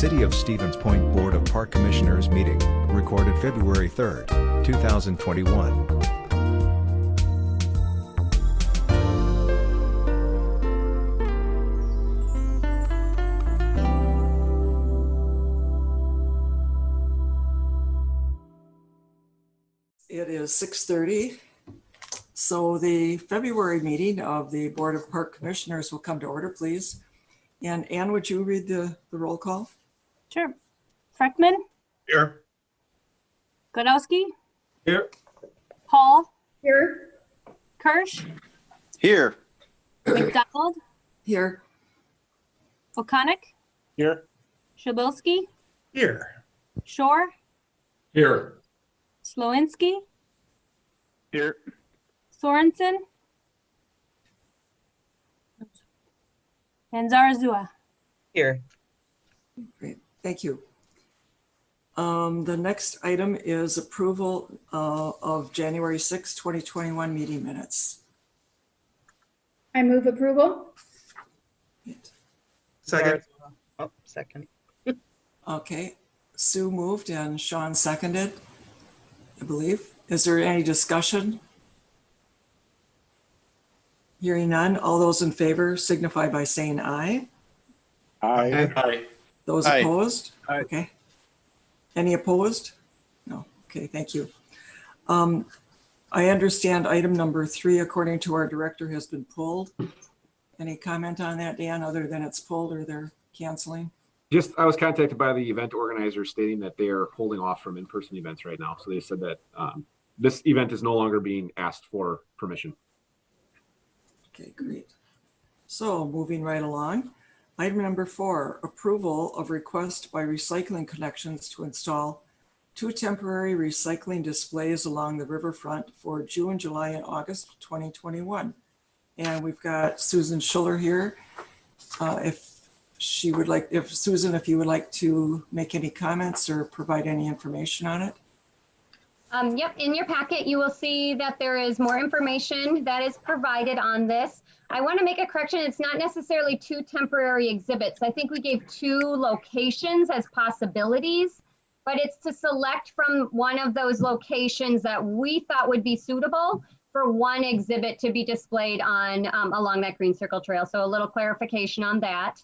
City of Stevens Point Board of Park Commissioners meeting, recorded February 3rd, 2021. It is 6:30. So the February meeting of the Board of Park Commissioners will come to order, please. And Ann, would you read the roll call? Sure. Freckman? Here. Godowski? Here. Hall? Here. Kirsch? Here. McDonald? Here. O'Connor? Here. Shabilsky? Here. Shore? Here. Slowinski? Here. Sorensen? And Zarazua? Here. Great, thank you. The next item is approval of January 6, 2021 meeting minutes. I move approval. Second. Oh, second. Okay, Sue moved and Sean seconded, I believe. Is there any discussion? Hearing none, all those in favor signify by saying aye. Aye. Aye. Those Aye. opposed? Aye. Okay. Any opposed? No. Okay, thank you. I understand item number 3, according to our director, has been pulled. Any comment on that, Dan, other than it's pulled or they're canceling? Just, I was contacted by the event organizer stating that they are holding off from in-person events right now. So they said that this event is no longer being asked for permission. Okay, great. So moving right along. Item number 4, approval of request by Recycling Connections to install 2 temporary recycling displays along the riverfront for June, July, and August 2021. And we've got Susan Schuller here. Susan, if you would like to make any comments or provide any information on it. Yep, in your packet, you will see that there is more information that is provided on this. I want to make a correction. It's not necessarily 2 temporary exhibits. I think we gave 2 locations as possibilities, but it's to select from one of those locations that we thought would be suitable for one exhibit to be displayed on along that green circle trail. So a little clarification on that.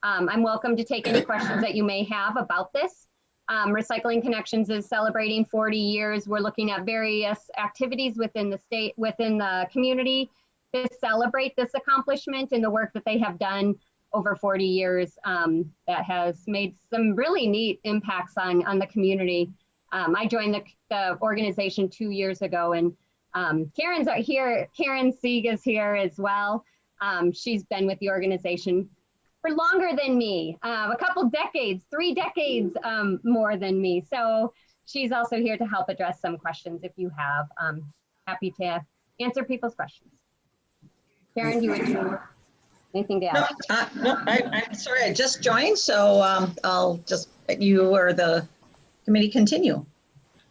I'm welcome to take any questions that you may have about this. Recycling Connections is celebrating 40 years. We're looking at various activities within the community to celebrate this accomplishment and the work that they have done over 40 years that has made some really neat impacts on the community. I joined the organization 2 years ago, and Karen's here. Karen Sieg is here as well. She's been with the organization for longer than me, a couple decades, 3 decades more than me. So she's also here to help address some questions if you have. Happy to answer people's questions. Karen, do you want to anything to add? No, I'm sorry, I just joined, so I'll just let you or the committee continue.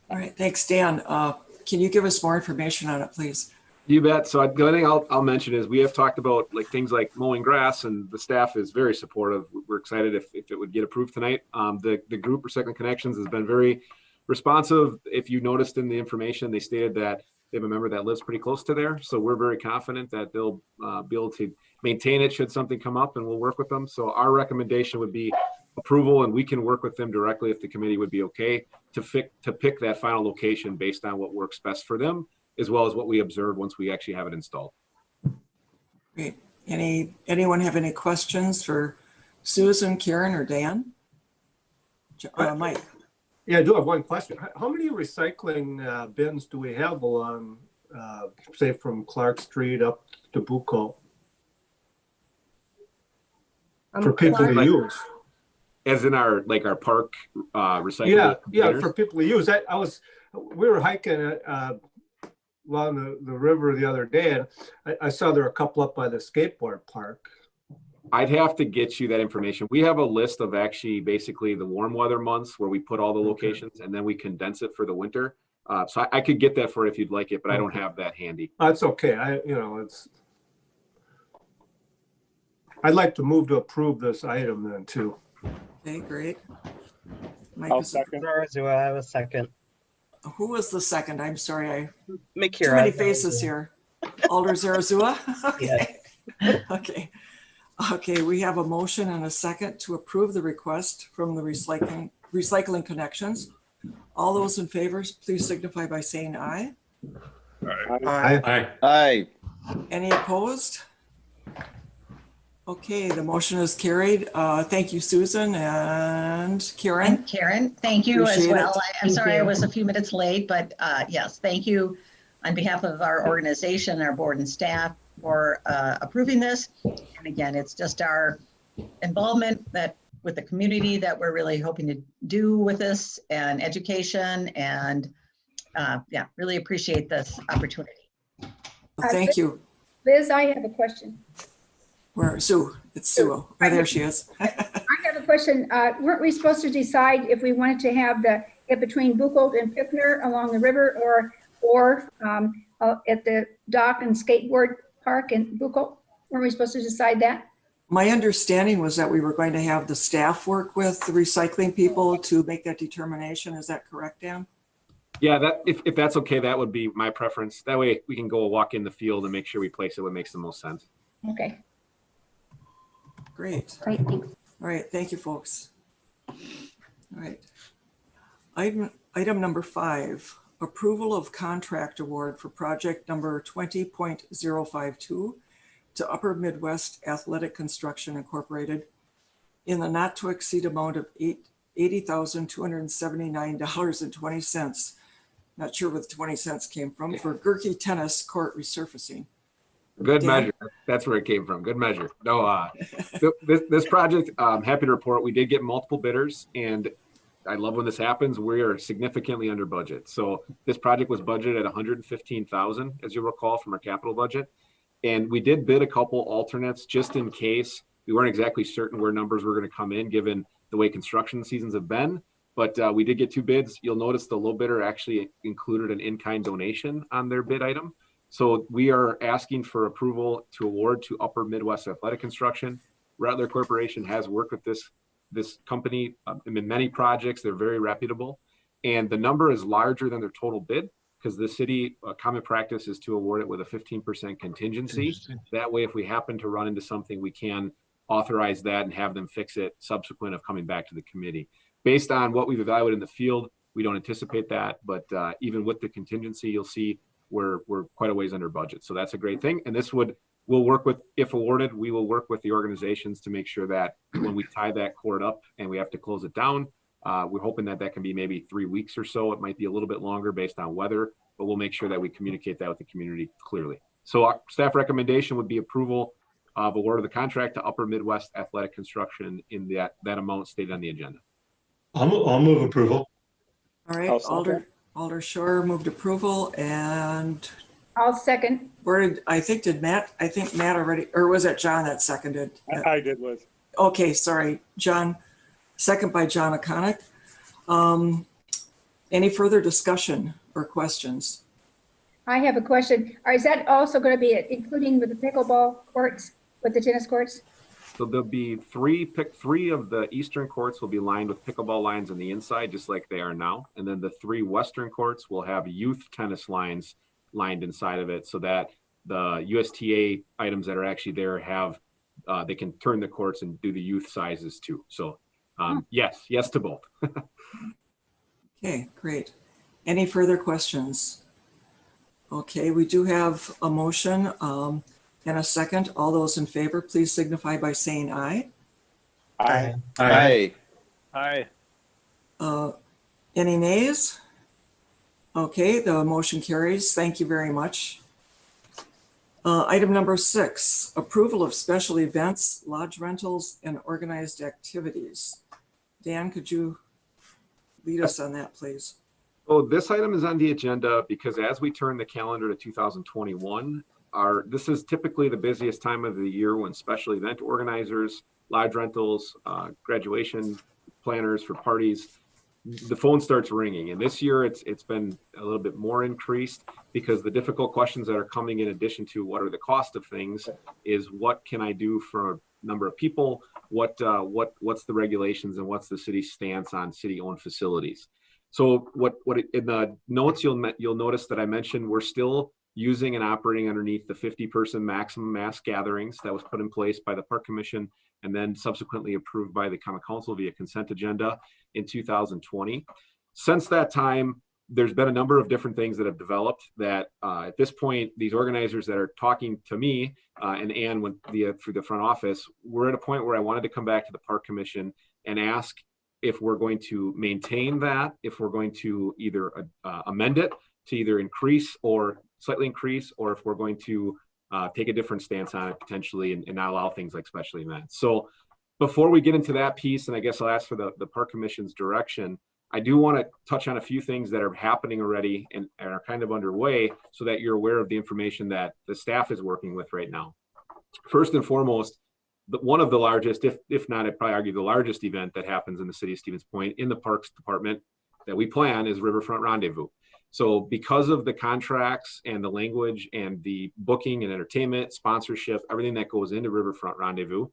All right, thanks, Dan. Can you give us more information on it, please? You bet. So the only thing I'll mention is we have talked about things like mowing grass, and the staff is very supportive. We're excited if it would get approved tonight. The group Recycling Connections has been very responsive. If you noticed in the information, they stated that they have a member that lives pretty close to there. So we're very confident that they'll be able to maintain it should something come up, and we'll work with them. So our recommendation would be approval, and we can work with them directly if the committee would be okay to pick that final location based on what works best for them, as well as what we observe once we actually have it installed. Great. Anyone have any questions for Susan, Karen, or Dan? Mike. Yeah, I do have one question. How many recycling bins do we have along, say, from Clark Street up to Bucco for people to use? As in our park recycling. Yeah, for people to use. We were hiking along the river the other day, and I saw there were a couple up by the skateboard park. I'd have to get you that information. We have a list of actually basically the warm weather months where we put all the locations, and then we condense it for the winter. So I could get that for if you'd like it, but I don't have that handy. That's okay. I'd like to move to approve this item then too. Okay, great. Mike, I'll second. Zarazua, I was second. who was the second? I'm sorry, Makira. too many faces here. Alder Zarazua? Okay. Okay. Okay, we have a motion and a second to approve the request from the Recycling Connections. All those in favor, please signify by saying aye. Aye. Any opposed? Okay, the motion is carried. Thank you, Susan and Karen. And Karen, thank you as Appreciate well. it. I'm sorry I was a few minutes late, but yes, thank you on behalf of our organization, our board and staff for approving this. And again, it's just our involvement that with the community that we're really hoping to do with this and education and yeah, really appreciate this opportunity. Thank you. Liz, I have a question. Where, Sue? It's Sue. Oh, there she is. I have a question. Weren't we supposed to decide if we wanted to have the, between Buchholz and Pickner along the river or at the dock and skateboard park in Buchholz? Weren't we supposed to decide that? My understanding was that we were going to have the staff work with the recycling people to make that determination. Is that correct, Dan? Yeah, that if that's okay, that would be my preference. That way we can go walk in the field and make sure we place it what makes the most sense. Okay. Great. Great, thanks. All right, thank you, folks. All right. Item number 5, approval of contract award for project number 20.052 to Upper Midwest Athletic Construction Incorporated in the not to exceed amount of $80,279.20. Not sure where the 20 cents came from, for Gerke Tennis Court resurfacing. Good Dan? measure. That's where it came from. Good measure. No, this project, I'm happy to report we did get multiple bidders, and I love when this happens. We are significantly under budget. So this project was budgeted at $115,000, as you recall, from our capital budget. And we did bid a couple alternates just in case. We weren't exactly certain where numbers were going to come in given the way construction seasons have been. But we did get 2 bids. You'll notice the low bidder actually included an in-kind donation on their bid item. So we are asking for approval to award to Upper Midwest Athletic Construction. Rattler Corporation has worked with this company in many projects. They're very reputable. And the number is larger than their total bid because the city common practice is to award it with a 15% contingency. That way, if we happen to run into something, we can authorize that and have them fix it subsequent of coming back to the committee. Based on what we've evaluated in the field, we don't anticipate that, but even with the contingency, you'll see we're quite a ways under budget. So that's a great thing. And this we'll work with, if awarded, we will work with the organizations to make sure that when we tie that cord up and we have to close it down, we're hoping that can be maybe 3 weeks or so. It might be a little bit longer based on weather, but we'll make sure that we communicate that with the community clearly. So our staff recommendation would be approval of award of the contract to Upper Midwest Athletic Construction in that amount stated on the agenda. I'll move approval. All right, Alder Shore moved approval, and I'll second. I think Matt already, or was it John that seconded? I did, Liz. Okay, sorry, John. Second by John O'Connick. Any further discussion or questions? I have a question. Is that also going to be including with the pickleball courts, with the tennis courts? So there'll be three of the eastern courts will be lined with pickleball lines on the inside, just like they are now. And then the 3 western courts will have youth tennis lines lined inside of it so that the USTA items that are actually there have, they can turn the courts and do the youth sizes too. So yes to both. Okay, great. Any further questions? Okay, we do have a motion and a second. All those in favor, please signify by saying aye. Aye. Aye. Aye. Any nays? Okay, the motion carries. Thank you very much. Item number 6, approval of special events, lodge rentals, and organized activities. Dan, could you lead us on that, please? Oh, this item is on the agenda because as we turn the calendar to 2021, this is typically the busiest time of the year when special event organizers, lodge rentals, graduation planners for parties, the phone starts ringing. And this year it's been a little bit more increased because the difficult questions that are coming in addition to what are the cost of things is what can I do for number of people, what's the regulations, and what's the city's stance on city-owned facilities. So in the notes, you'll notice that I mentioned we're still using and operating underneath the 50-person maximum mass gatherings that was put in place by the Park Commission and then subsequently approved by the Common Council via consent agenda in 2020. Since that time, there's been a number of different things that have developed that at this point, these organizers that are talking to me and Ann through the front office, we're at a point where I wanted to come back to the Park Commission and ask if we're going to maintain that, if we're going to either amend it to either increase or slightly increase, or if we're going to take a different stance on it potentially and not allow things like special events. So before we get into that piece, and I guess I'll ask for the Park Commission's direction, I do want to touch on a few things that are happening already and are kind of underway so that you're aware of the information that the staff is working with right now. First and foremost, one of the largest, if not, I'd probably argue the largest event that happens in the city of Stevens Point in the Parks Department that we plan is Riverfront Rendezvous. So because of the contracts and the language and the booking and entertainment, sponsorship, everything that goes into Riverfront Rendezvous,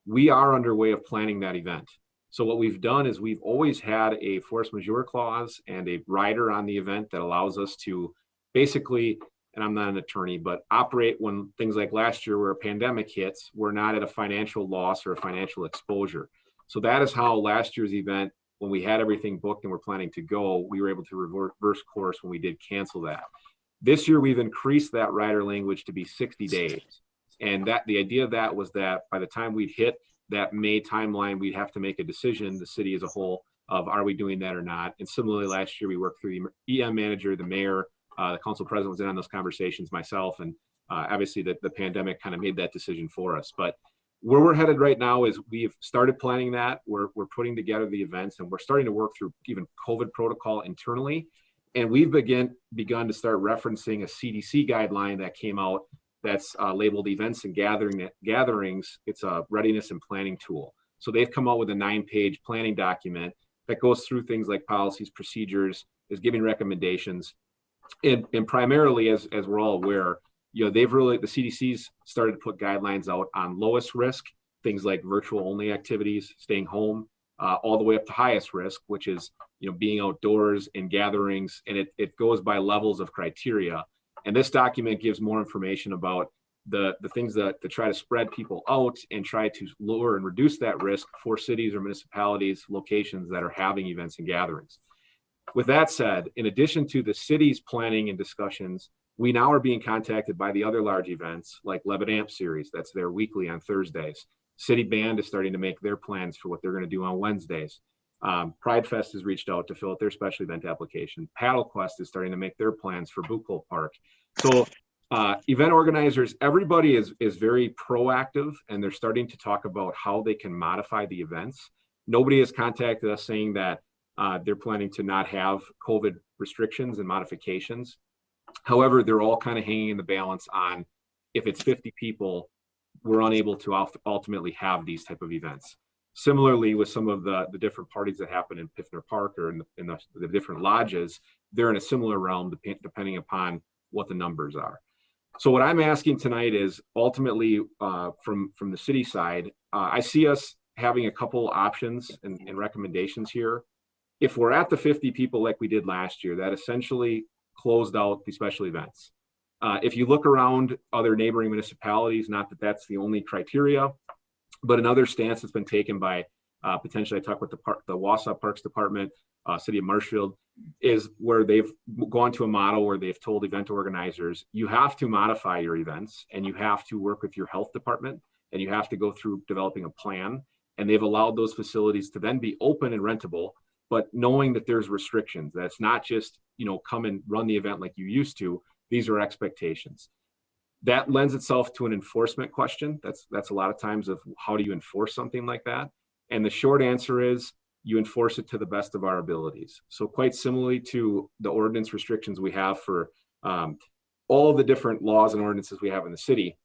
we are underway of planning that event. So what we've done is we've always had a force majeure clause and a rider on the event that allows us to basically, and I'm not an attorney, but operate when things like last year where a pandemic hits, we're not at a financial loss or a financial exposure. So that is how last year's event, when we had everything booked and we're planning to go, we were able to reverse course when we did cancel that. This year, we've increased that rider language to be 60 days. And the idea of that was that by the time we'd hit that May timeline, we'd have to make a decision, the city as a whole, of are we doing that or not. And similarly, last year, we worked through the EM manager, the mayor, the council president was in on those conversations, myself, and obviously the pandemic kind of made that decision for us. But where we're headed right now is we've started planning that. We're putting together the events, and we're starting to work through even COVID protocol internally. And we've begun to start referencing a CDC guideline that came out that's labeled events and gatherings. It's a readiness and planning tool. So they've come out with a 9-page planning document that goes through things like policies, procedures, is giving recommendations. And primarily, as we're all aware, the CDC's started to put guidelines out on lowest risk, things like virtual only activities, staying home, all the way up to highest risk, which is, being outdoors in gatherings. And it goes by levels of criteria. And this document gives more information about the things that to try to spread people out and try to lower and reduce that risk for cities or municipalities, locations that are having events and gatherings. With that said, in addition to the city's planning and discussions, we now are being contacted by the other large events like Levitt Amp Series, that's their weekly on Thursdays. City Band is starting to make their plans for what they're going to do on Wednesdays. Pride Fest has reached out to fill out their special event application. Paddle Quest is starting to make their plans for Bucol Park. So event organizers, everybody is very proactive, and they're starting to talk about how they can modify the events. Nobody has contacted us saying that they're planning to not have COVID restrictions and modifications. However, they're all kind of hanging in the balance on if it's 50 people, we're unable to ultimately have these type of events. Similarly, with some of the different parties that happen in Piffner Park or in the different lodges, they're in a similar realm depending upon what the numbers are. So what I'm asking tonight is ultimately from the city side, I see us having a couple options and recommendations here. If we're at the 50 people like we did last year, that essentially closed out the special events. If you look around other neighboring municipalities, not that that's the only criteria, but another stance that's been taken by potentially, I talked with the Wausau Parks Department, City of Marshfield, is where they've gone to a model where they've told event organizers, you have to modify your events and you have to work with your health department and you have to go through developing a plan. And they've allowed those facilities to then be open and rentable, but knowing that there's restrictions, that's not just, come and run the event like you used to. These are expectations. That lends itself to an enforcement question. That's a lot of times of how do you enforce something like that? And the short answer is you enforce it to the best of our abilities. So quite similarly to the ordinance restrictions we have for all of the different laws and ordinances we have in the city,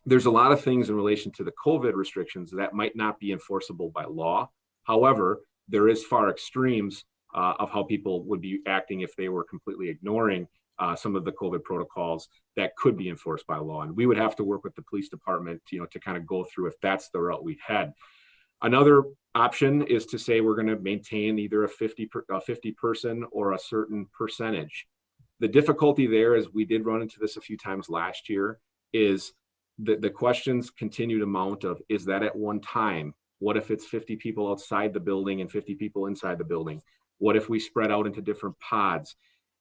there's a lot of things in relation to the COVID restrictions that might not be enforceable by law. However, there is far extremes of how people would be acting if they were completely ignoring some of the COVID protocols that could be enforced by law. And we would have to work with the police department, to kind of go through if that's the route we head. Another option is to say we're going to maintain either a 50 person or a certain percentage. The difficulty there is we did run into this a few times last year is the questions continue to mount of, is that at one time? What if it's 50 people outside the building and 50 people inside the building? What if we spread out into different pods?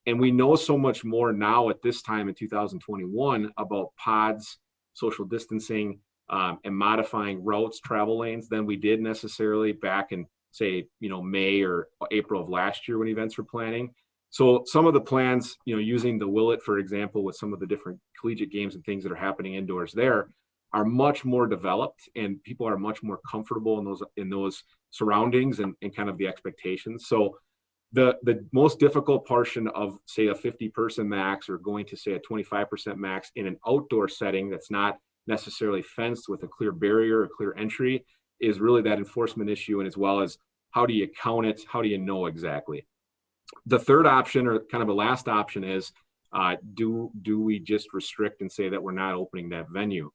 And we know so much more now at this time in 2021 about pods, social distancing, and modifying routes, travel lanes than we did necessarily back in, say, May or April of last year when events were planning. So some of the plans, using the Willet, for example, with some of the different collegiate games and things that are happening indoors there, are much more developed, and people are much more comfortable in those surroundings and kind of the expectations. So the most difficult portion of, say, a 50 person max or going to, say, a 25% max in an outdoor setting that's not necessarily fenced with a clear barrier, a clear entry, is really that enforcement issue, and as well as how do you count it? How do you know exactly? The third option, or kind of a last option, is do we just restrict and say that we're not opening that venue?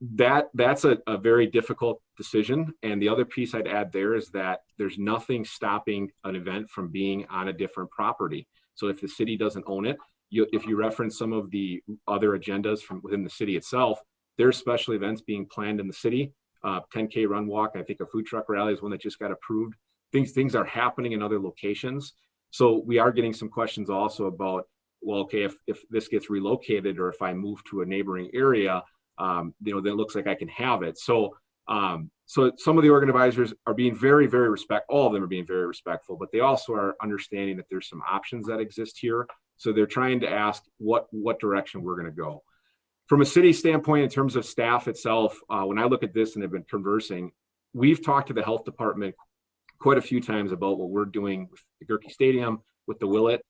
That's a very difficult decision. And the other piece I'd add there is that there's nothing stopping an event from being on a different property. So if the city doesn't own it, if you reference some of the other agendas from within the city itself, there's special events being planned in the city. 10K run walk, I think a food truck rally is one that just got approved. Things are happening in other locations. So we are getting some questions also about, well, okay, if this gets relocated, or if I move to a neighboring area, then it looks like I can have it. So some of the organizers are being very, very respectful. All of them are being very respectful, but they also are understanding that there's some options that exist here. So they're trying to ask what direction we're going to go. From a city standpoint, in terms of staff itself, when I look at this and have been conversing, we've talked to the health department quite a few times about what we're doing with the Gerke Stadium, with the Willet.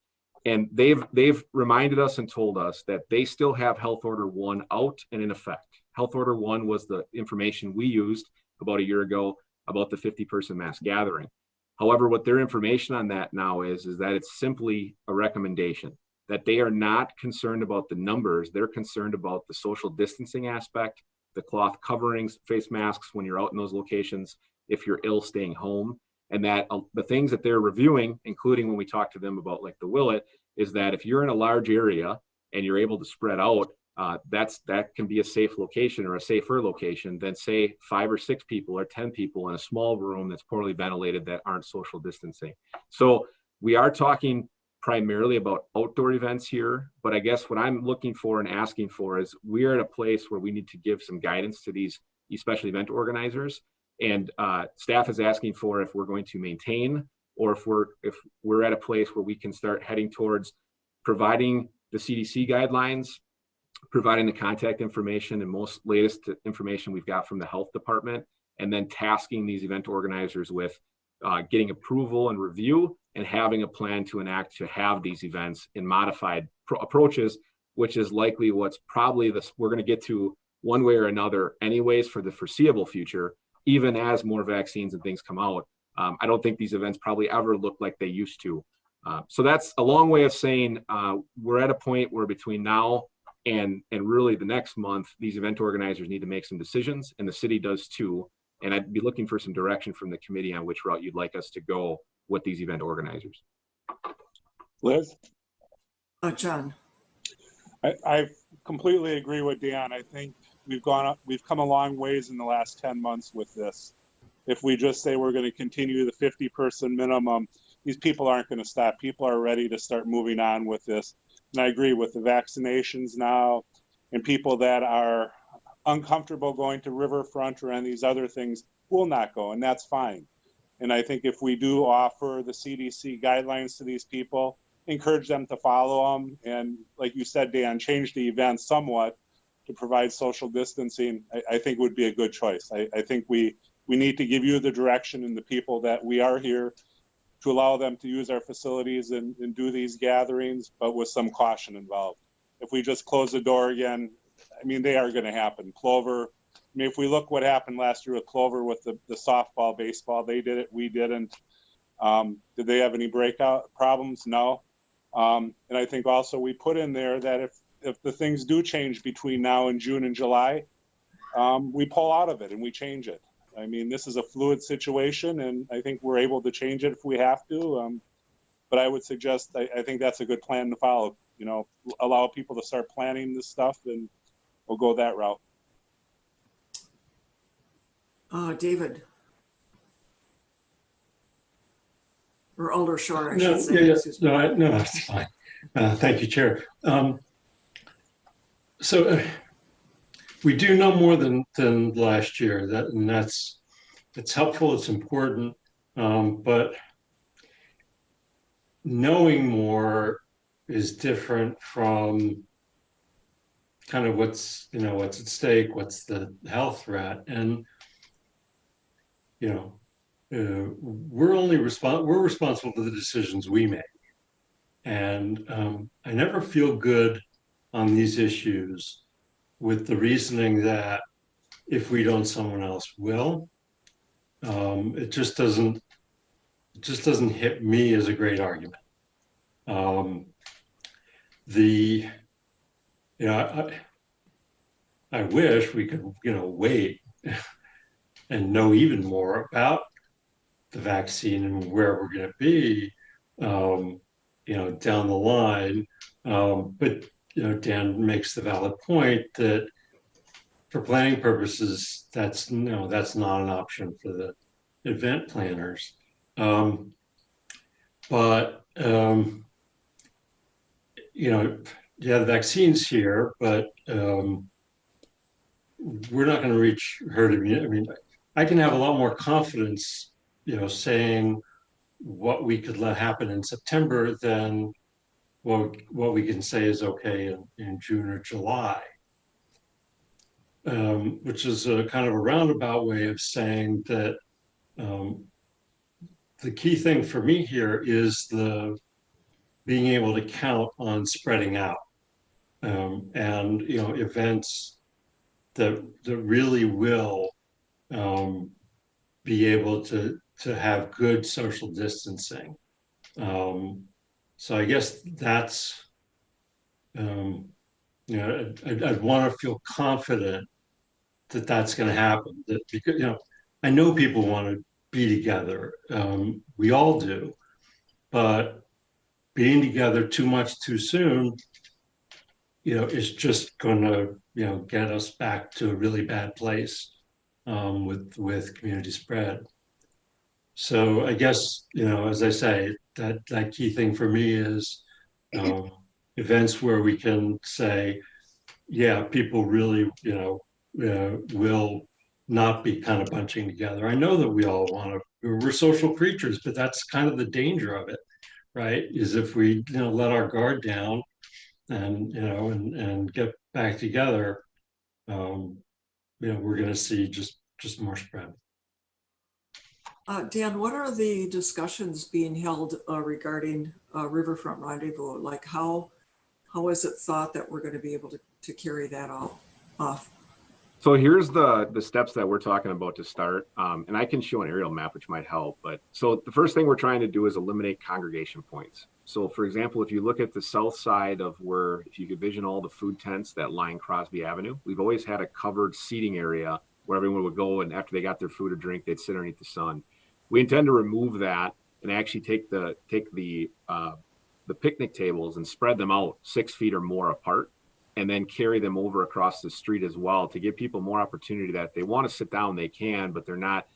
And they've reminded us and told us that they still have Health Order 1 out and in effect. Health Order 1 was the information we used about a year ago about the 50 person mass gathering. However, what their information on that now is that it's simply a recommendation, that they are not concerned about the numbers. They're concerned about the social distancing aspect, the cloth coverings, face masks when you're out in those locations, if you're ill, staying home. And that the things that they're reviewing, including when we talk to them about like the Willet, is that if you're in a large area and you're able to spread out, that can be a safe location or a safer location than, say, 5 or 6 people or 10 people in a small room that's poorly ventilated that aren't social distancing. So we are talking primarily about outdoor events here, but I guess what I'm looking for and asking for is we're at a place where we need to give some guidance to these special event organizers. And staff is asking for if we're going to maintain, or if we're at a place where we can start heading towards providing the CDC guidelines, providing the contact information and most latest information we've got from the health department, and then tasking these event organizers with getting approval and review and having a plan to enact to have these events in modified approaches, which is likely what's probably we're going to get to one way or another anyways for the foreseeable future. Even as more vaccines and things come out, I don't think these events probably ever look like they used to. So that's a long way of saying we're at a point where between now and really the next month, these event organizers need to make some decisions, and the city does too. And I'd be looking for some direction from the committee on which route you'd like us to go with these event organizers. Liz? John. I completely agree with Dan. I think we've come a long ways in the last 10 months with this. If we just say we're going to continue the 50 person minimum, these people aren't going to stop. People are ready to start moving on with this. And I agree with the vaccinations now, and people that are uncomfortable going to Riverfront or any of these other things will not go, and that's fine. And I think if we do offer the CDC guidelines to these people, encourage them to follow them, and like you said, Dan, change the event somewhat to provide social distancing, I think would be a good choice. I think we need to give you the direction and the people that we are here to allow them to use our facilities and do these gatherings, but with some caution involved. If we just close the door again, I mean, they are going to happen. Clover, I mean, if we look what happened last year with Clover with the softball, baseball, they did it, we didn't. Did they have any breakout problems? No. And I think also we put in there that if the things do change between now and June and July, we pull out of it and we change it. I mean, this is a fluid situation, and I think we're able to change it if we have to. But I would suggest, I think that's a good plan to follow. You know, allow people to start planning this stuff, and we'll go that route. David. Or Alder Shore, I No, should say. yeah, Excuse me. no, that's fine. Thank you, Chair. We do know more than last year, and it's helpful, it's important, but knowing more is different from kind of what's at stake, what's the health threat, and we're responsible for the decisions we make, and I never feel good on these issues with the reasoning that if we don't, someone else will. It just doesn't hit me as a great argument. I wish we could, wait and know even more about the vaccine and where we're going to be, down the line. But Dan makes the valid point that for planning purposes, that's not an option for the event planners. The vaccine's here, but we're not going to reach herd immunity. I mean, I can have a lot more confidence, saying what we could let happen in September than what we can say is okay in June or July, which is a kind of a roundabout way of saying that the key thing for me here is being able to count on spreading out, and events that really will be able to have good social distancing. So I guess that's, I'd want to feel confident that that's going to happen. That because I know people want to be together. We all do, but being together too much too soon, is just going to get us back to a really bad place with community spread. So I guess, as I say, that key thing for me is events where we can say, yeah, people really, will not be kind of bunching together. I know that we all we're social creatures, but that's kind of the danger of it, right? Is if we, let our guard down and, and get back together, we're going to see just more spread. Dan, what are the discussions being held regarding Riverfront Rendezvous? Like how is it thought that we're going to be able to carry that off? So here's the steps that we're talking about to start. And I can show an aerial map, which might help. But so the first thing we're trying to do is eliminate congregation points. So for example, if you look at the south side of if you could vision all the food tents that line Crosby Avenue, we've always had a covered seating area where everyone would go, and after they got their food or drink, they'd sit underneath the sun. We intend to remove that and actually take the picnic tables and spread them out 6 feet or more apart, and then carry them over across the street as well to give people more opportunity that if they want to sit down, they can, but they're not,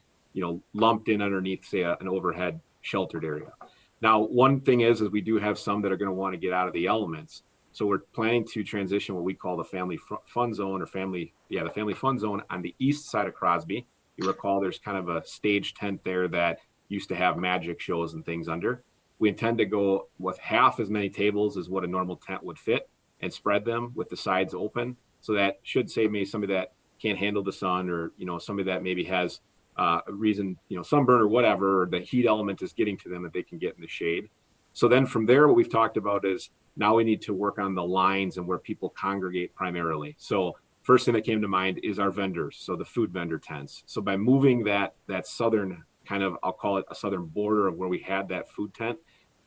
lumped in underneath, say, an overhead sheltered area. Now, one thing is we do have some that are going to want to get out of the elements. So we're planning to transition what we call the family fun zone the family fun zone on the east side of Crosby. You recall there's kind of a stage tent there that used to have magic shows and things under. We intend to go with half as many tables as what a normal tent would fit and spread them with the sides open. So that should save maybe somebody that can't handle the sun, or, somebody that maybe has a reason, sunburn or whatever, or the heat element is getting to them, that they can get in the shade. So then from there, what we've talked about is now we need to work on the lines and where people congregate primarily. So first thing that came to mind is our vendors. So the food vendor tents. So by moving that southern I'll call it a southern border of where we had that food tent,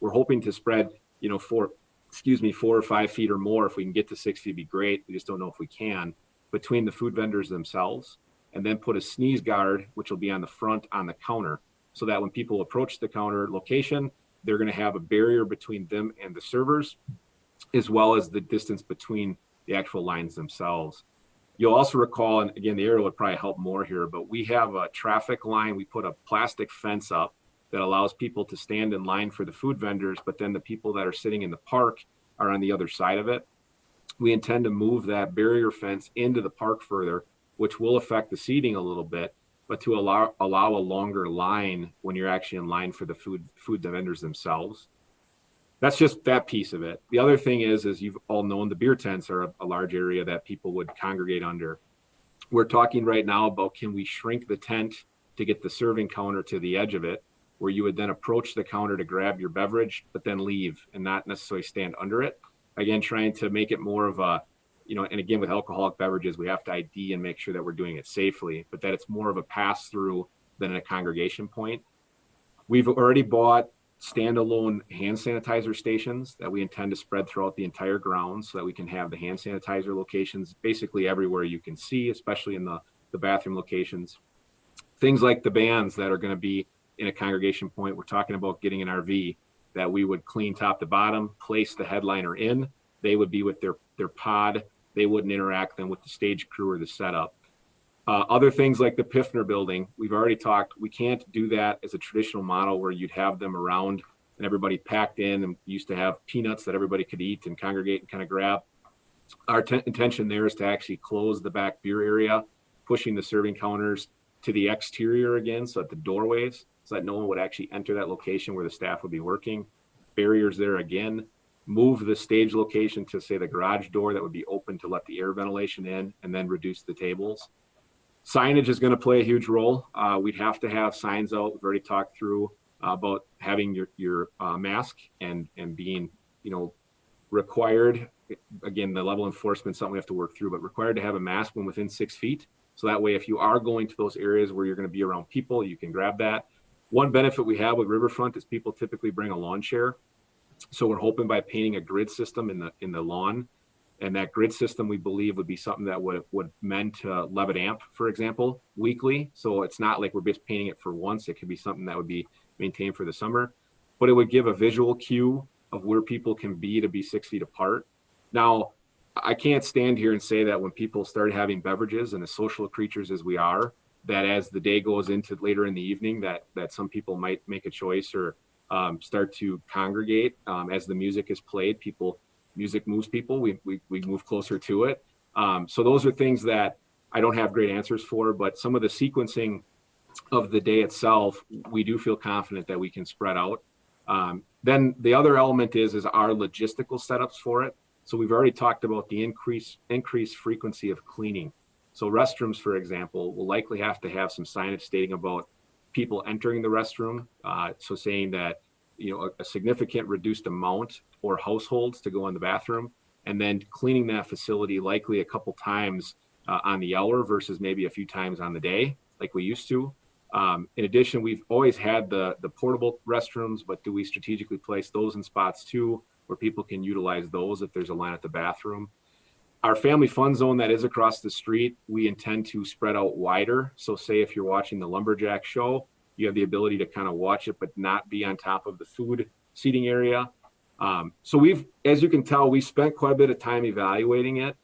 we're hoping to spread, 4 or 5 feet or more. If we can get to 6 feet, it'd be great. We just don't know if we can, between the food vendors themselves, and then put a sneeze guard, which will be on the front on the counter, so that when people approach the counter location, they're going to have a barrier between them and the servers, as well as the distance between the actual lines themselves. You'll also recall, and again, the aerial would probably help more here, but we have a traffic line. We put a plastic fence up that allows people to stand in line for the food vendors, but then the people that are sitting in the park are on the other side of it. We intend to move that barrier fence into the park further, which will affect the seating a little bit, but to allow a longer line when you're actually in line for the food vendors themselves. That's just that piece of it. The other thing is, as you've all known, the beer tents are a large area that people would congregate under. We're talking right now about, can we shrink the tent to get the serving counter to the edge of it, where you would then approach the counter to grab your beverage, but then leave and not necessarily stand under it. Again, trying to make it more of a, and again, with alcoholic beverages, we have to ID and make sure that we're doing it safely, but that it's more of a pass through than a congregation point. We've already bought standalone hand sanitizer stations that we intend to spread throughout the entire grounds, so that we can have the hand sanitizer locations basically everywhere you can see, especially in the bathroom locations. Things like the bands that are going to be in a congregation point, we're talking about getting an RV that we would clean top to bottom, place the headliner in. They would be with their pod. They wouldn't interact then with the stage crew or the setup. Other things like the Piffner building, we've already talked, we can't do that as a traditional model where you'd have them around and everybody packed in, and used to have peanuts that everybody could eat and congregate and kind of grab. Our intention there is to actually close the back beer area, pushing the serving counters to the exterior again, so at the doorways, so that no one would actually enter that location where the staff would be working. Barriers there again. Move the stage location to, say, the garage door that would be open to let the air ventilation in, and then reduce the tables. Signage is going to play a huge role. We'd have to have signs out. We've already talked through about having your mask and being, required. Again, the level of enforcement, something we have to work through, but required to have a mask when within 6 feet. So that way, if you are going to those areas where you're going to be around people, you can grab that. One benefit we have with Riverfront is people typically bring a lawn chair. So we're hoping by painting a grid system in the lawn, and that grid system, we believe, would be something that would meant Levitt amp, for example, weekly. So it's not like we're just painting it for once. It could be something that would be maintained for the summer, but it would give a visual cue of where people can be to be 6 feet apart. Now, I can't stand here and say that when people start having beverages, and as social creatures as we are, that as the day goes into later in the evening, that some people might make a choice or start to congregate as the music is played. Music moves people. We move closer to it. So those are things that I don't have great answers for, but some of the sequencing of the day itself, we do feel confident that we can spread out. Then the other element is our logistical setups for it. So we've already talked about the increased frequency of cleaning. So restrooms, for example, will likely have to have some signage stating about people entering the restroom. So saying that, a significant reduced amount or households to go in the bathroom, and then cleaning that facility likely a couple times on the hour versus maybe a few times on the day like we used to. In addition, we've always had the portable restrooms, but do we strategically place those in spots too, where people can utilize those if there's a line at the bathroom? Our family fun zone that is across the street, we intend to spread out wider. So say if you're watching the Lumberjack show, you have the ability to kind of watch it, but not be on top of the food seating area. So we've, as you can tell, we spent quite a bit of time evaluating it,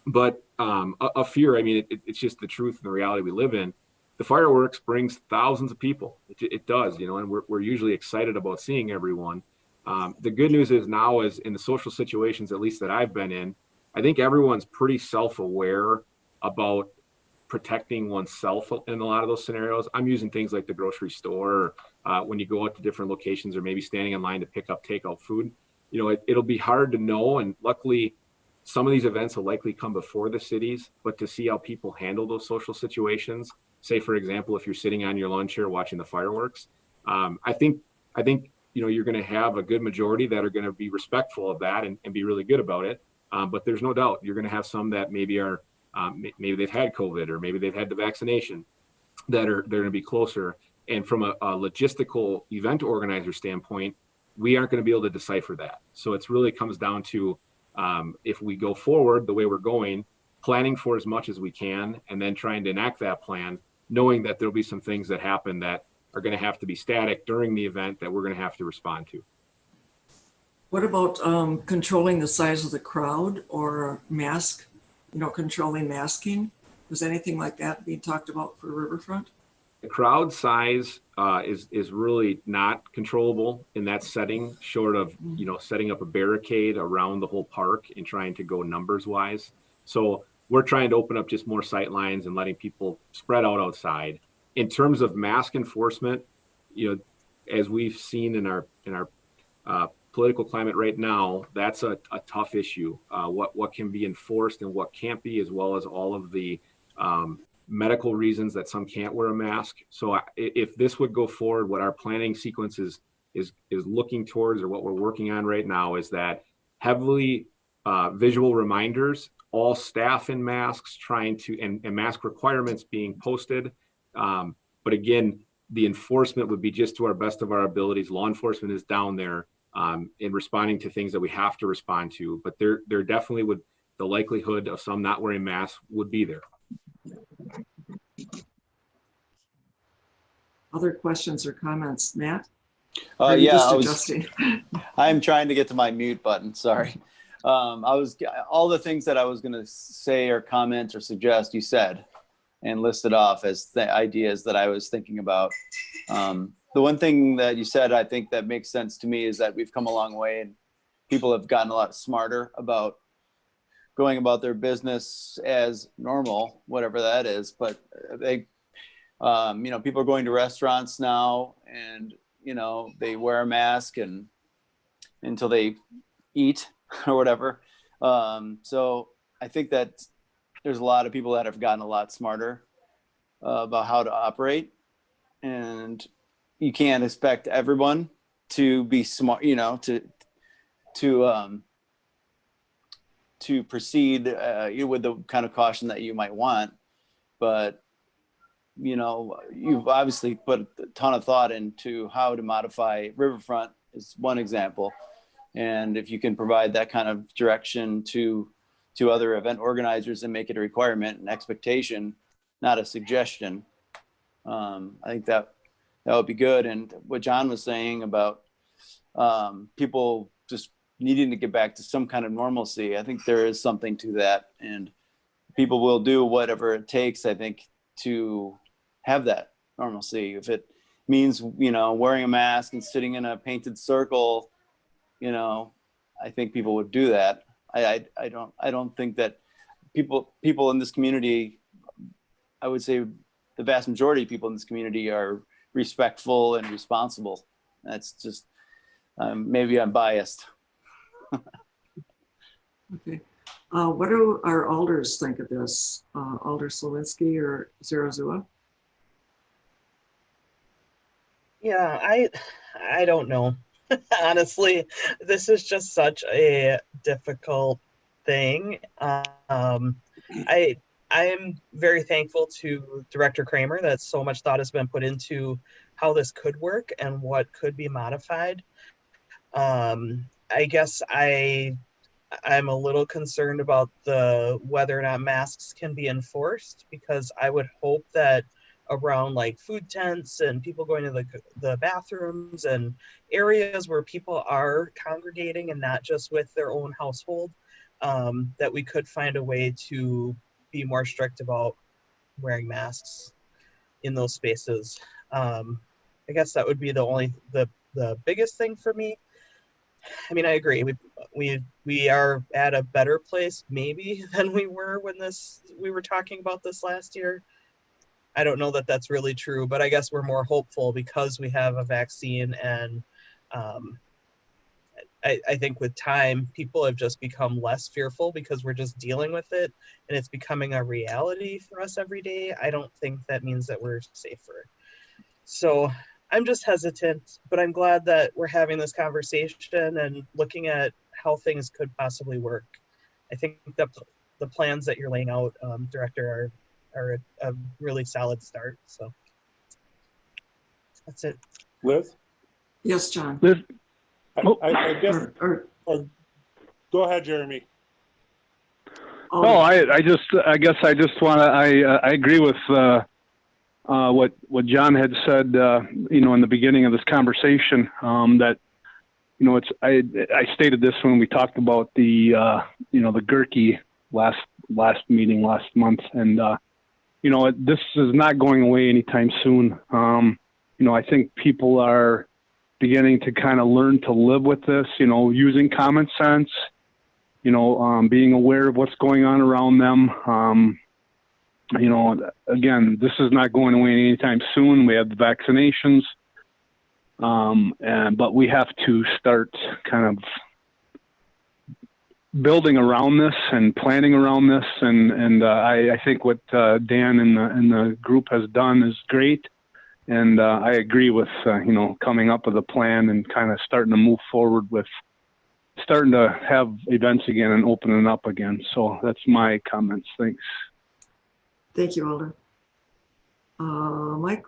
but a fear, it's just the truth and the reality we live in. The fireworks brings thousands of people. It does, and we're usually excited about seeing everyone. The good news is now, is in the social situations, at least that I've been in, I think everyone's pretty self-aware about protecting oneself in a lot of those scenarios. I'm using things like the grocery store, or when you go out to different locations, or maybe standing in line to pick up takeout food. It'll be hard to know, and luckily, some of these events will likely come before the cities, but to see how people handle those social situations, say, for example, if you're sitting on your lawn chair watching the fireworks, I think you're going to have a good majority that are going to be respectful of that and be really good about it. But there's no doubt you're going to have some that maybe are, maybe they've had COVID, or maybe they've had the vaccination, that they're going to be closer. And from a logistical event organizer standpoint, we aren't going to be able to decipher that. So it's really comes down to if we go forward the way we're going, planning for as much as we can, and then trying to enact that plan, knowing that there'll be some things that happen that are going to have to be static during the event that we're going to have to respond to. What about controlling the size of the crowd or mask, controlling masking? Was anything like that being talked about for Riverfront? The crowd size is really not controllable in that setting, short of setting up a barricade around the whole park and trying to go numbers wise. So we're trying to open up just more sight lines and letting people spread out outside. In terms of mask enforcement, as we've seen in our political climate right now, that's a tough issue. What can be enforced and what can't be, as well as all of the medical reasons that some can't wear a mask. So if this would go forward, what our planning sequence is looking towards, or what we're working on right now, is that heavily visual reminders, all staff in masks, and mask requirements being posted. But again, the enforcement would be just to our best of our abilities. Law enforcement is down there in responding to things that we have to respond to, but there definitely would, the likelihood of some not wearing masks would be there. Other questions or comments, Matt? Yeah, I'm trying to get to my mute button. Sorry. All the things that I was going to say or comment or suggest, you said and listed off as the ideas that I was thinking about. The one thing that you said, I think that makes sense to me, is that we've come a long way and people have gotten a lot smarter about going about their business as normal, whatever that is. But they, people are going to restaurants now, and they wear a mask and until they eat or whatever. So I think that there's a lot of people that have gotten a lot smarter about how to operate, and you can't expect everyone to be smart, to proceed with the kind of caution that you might want. But you've obviously put a ton of thought into how to modify Riverfront is one example. And if you can provide that kind of direction to other event organizers and make it a requirement and expectation, not a suggestion, I think that would be good. And what John was saying about people just needing to get back to some kind of normalcy, I think there is something to that, and people will do whatever it takes, I think, to have that normalcy. If it means, wearing a mask and sitting in a painted circle, I think people would do that. I don't think that people in this community, I would say the vast majority of people in this community are respectful and responsible. That's just, maybe I'm biased. Okay. What do our alders think of this? Alder Slowinski or Zarazua? Yeah, I don't know. Honestly, this is just such a difficult thing. I'm very thankful to Director Kramer that so much thought has been put into how this could work and what could be modified. I guess I'm a little concerned about whether or not masks can be enforced, because I would hope that around like food tents and people going to the bathrooms and areas where people are congregating and not just with their own household, that we could find a way to be more strict about wearing masks in those spaces. I guess that would be the biggest thing for me. I mean, I agree. We are at a better place maybe than we were when we were talking about this last year. I don't know that that's really true, but I guess we're more hopeful because we have a vaccine, and I think with time, people have just become less fearful because we're just dealing with it and it's becoming a reality for us every day. I don't think that means that we're safer. So I'm just hesitant, but I'm glad that we're having this conversation and looking at how things could possibly work. I think that the plans that you're laying out, Director, are a really solid start. So that's it. Liz? Yes, John. Liz, I guess, or or go ahead, Jeremy. Oh, I guess I just want to, I agree with, what John had said, in the beginning of this conversation, that, I stated this when we talked about the Gerke last meeting last month. And, this is not going away anytime soon. I think people are beginning to kind of learn to live with this, using common sense, being aware of what's going on around them. Again, this is not going away anytime soon. We have the vaccinations, but we have to start kind of building around this and planning around this. And I think what Dan and the group has done is great. And I agree with, coming up with a plan and kind of starting to move forward with starting to have events again and opening up again. So that's my comments. Thanks. Thank you, Alder. Mike?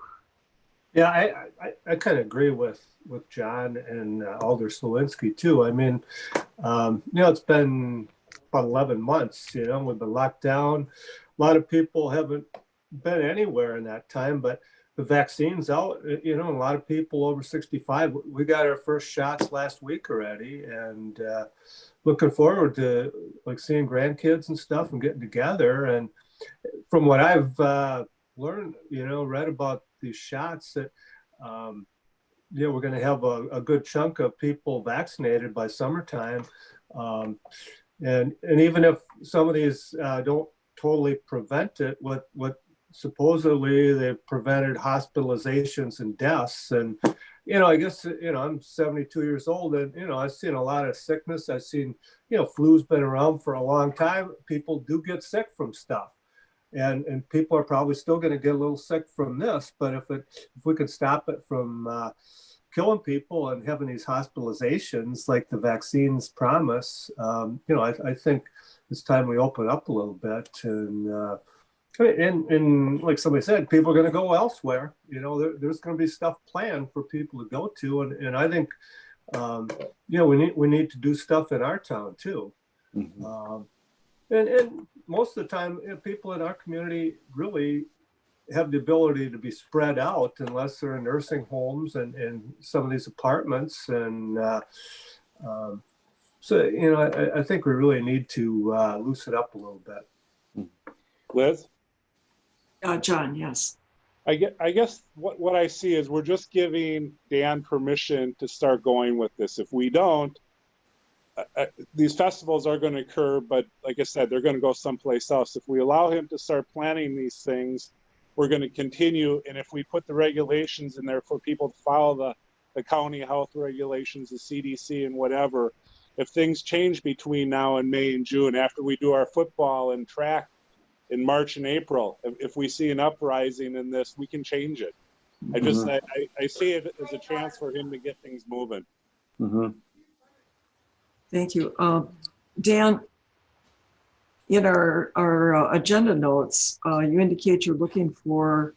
Yeah, I kind of agree with John and Alder Slowinski too. I mean, it's been about 11 months, we've been locked down. A lot of people haven't been anywhere in that time, but the vaccine's out, a lot of people over 65, we got our first shots last week already, and looking forward to like seeing grandkids and stuff and getting together. And from what I've learned, read about these shots, that we're going to have a good chunk of people vaccinated by summertime, and even if some of these don't totally prevent it, what supposedly they've prevented hospitalizations and deaths. And I guess I'm 72 years old, and I've seen a lot of sickness. I've seen flu's been around for a long time. People do get sick from stuff. And people are probably still going to get a little sick from this, but if we could stop it from killing people and having these hospitalizations like the vaccines promise, I think it's time we open up a little bit. And like somebody said, people are going to go elsewhere. There's going to be stuff planned for people to go to, and I think we need to do stuff in our town too. Mm-hmm. And most of the time, people in our community really have the ability to be spread out unless they're in nursing homes and some of these apartments. And so, I think we really need to loosen up a little bit. Liz? John, yes. I guess what I see is we're just giving Dan permission to start going with this. If we don't, these festivals are going to occur, but like I said, they're going to go someplace else. If we allow him to start planning these things, we're going to continue. And if we put the regulations in there for people to follow the county health regulations, the CDC and whatever, if things change between now and May and June, after we do our football and track in March and April, if we see an uprising in this, we can change it. Mm-hmm. I see it as a chance for him to get things moving. Mm-hmm. Thank you. Dan, in our agenda notes, you indicate you're looking for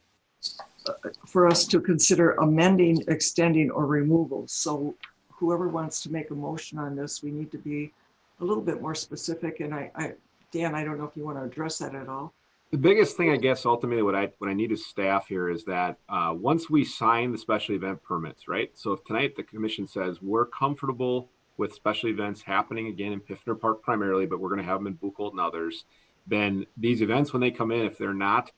us to consider amending, extending, or removal. So whoever wants to make a motion on this, we need to be a little bit more specific. And Dan, I don't know if you want to address that at all. The biggest thing, I guess, ultimately, what I need as staff here is that once we sign the special event permits, right? So if tonight the commission says we're comfortable with special events happening again in Piffner Park primarily, but we're going to have them in Buchholz and others, then these events, when they come in, if they're not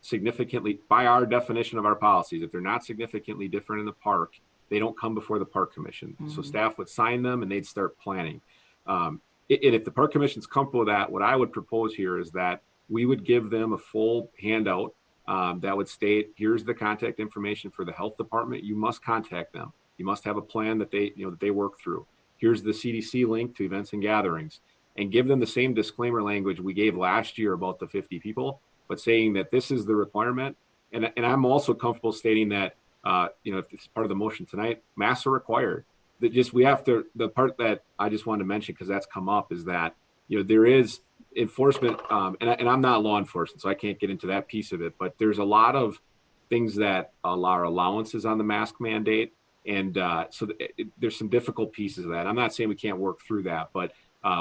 significantly, by our definition of our policies, if they're not significantly different in the park, they don't come before the park commission. Mm-hmm. So staff would sign them and they'd start planning. And if the park commission's comfortable with that, what I would propose here is that we would give them a full handout that would state, here's the contact information for the health department. You must contact them. You must have a plan that they work through. Here's the CDC link to events and gatherings, and give them the same disclaimer language we gave last year about the 50 people, but saying that this is the requirement. And I'm also comfortable stating that, if it's part of the motion tonight, masks are required. That just, we have to, the part that I just wanted to mention, because that's come up, is that, there is enforcement, and I'm not law enforcement, so I can't get into that piece of it, but there's a lot of things that are allowances on the mask mandate. And there's some difficult pieces of that. I'm not saying we can't work through that, but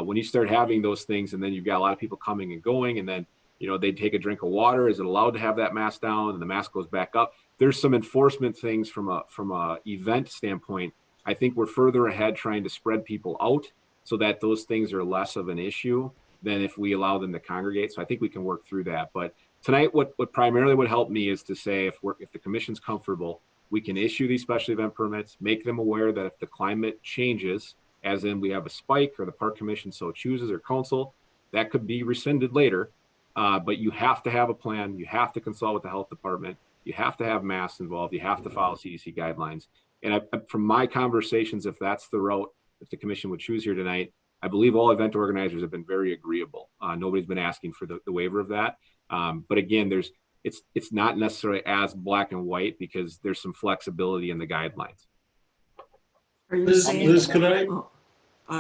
when you start having those things and then you've got a lot of people coming and going, and then, they take a drink of water, is it allowed to have that mask down, and the mask goes back up? There's some enforcement things from a event standpoint. I think we're further ahead trying to spread people out so that those things are less of an issue than if we allow them to congregate. So I think we can work through that. But tonight, what primarily would help me is to say, if the commission's comfortable, we can issue these special event permits, make them aware that if the climate changes, as in we have a spike or the park commission so chooses or council, that could be rescinded later. But you have to have a plan. You have to consult with the health department. You have to have masks involved. You have to follow CDC guidelines. And from my conversations, if that's the route that the commission would choose here tonight, I believe all event organizers have been very agreeable. Nobody's been asking for the waiver of that. But again, it's not necessarily as black and white because there's some flexibility in the guidelines. Are you Liz, could I?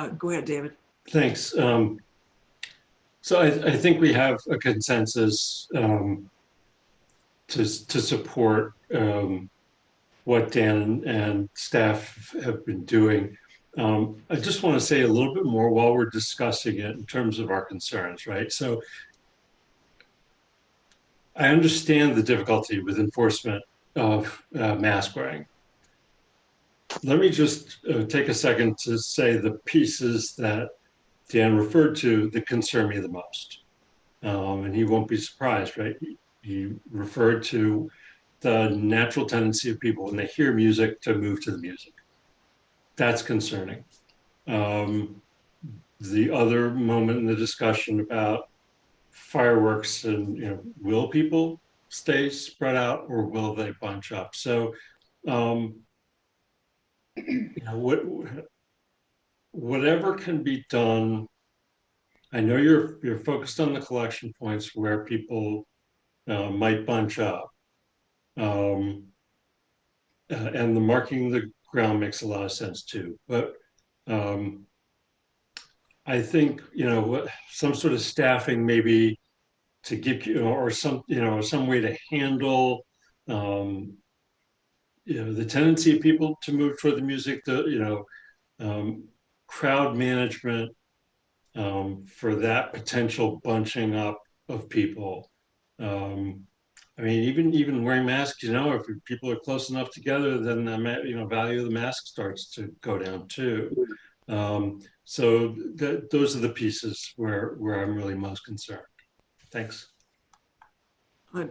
Go ahead, David. Thanks. So I think we have a consensus to support what Dan and staff have been doing. I just want to say a little bit more while we're discussing it in terms of our concerns, right? So I understand the difficulty with enforcement of mask wearing. Let me just take a second to say the pieces that Dan referred to that concern me the most. And he won't be surprised, right? He referred to the natural tendency of people when they hear music to move to the music. That's concerning. The other moment in the discussion about fireworks and, will people stay spread out or will they bunch up? So, whatever can be done. I know you're focused on the collection points where people might bunch up, and the marking the ground makes a lot of sense too. But I think some sort of staffing maybe to give or some way to handle the tendency of people to move toward the music. Crowd management. For that potential bunching up of people. I mean, even wearing masks, if people are close enough together, then the value of the mask starts to go down too. So those are the pieces where I'm really most concerned. Thanks.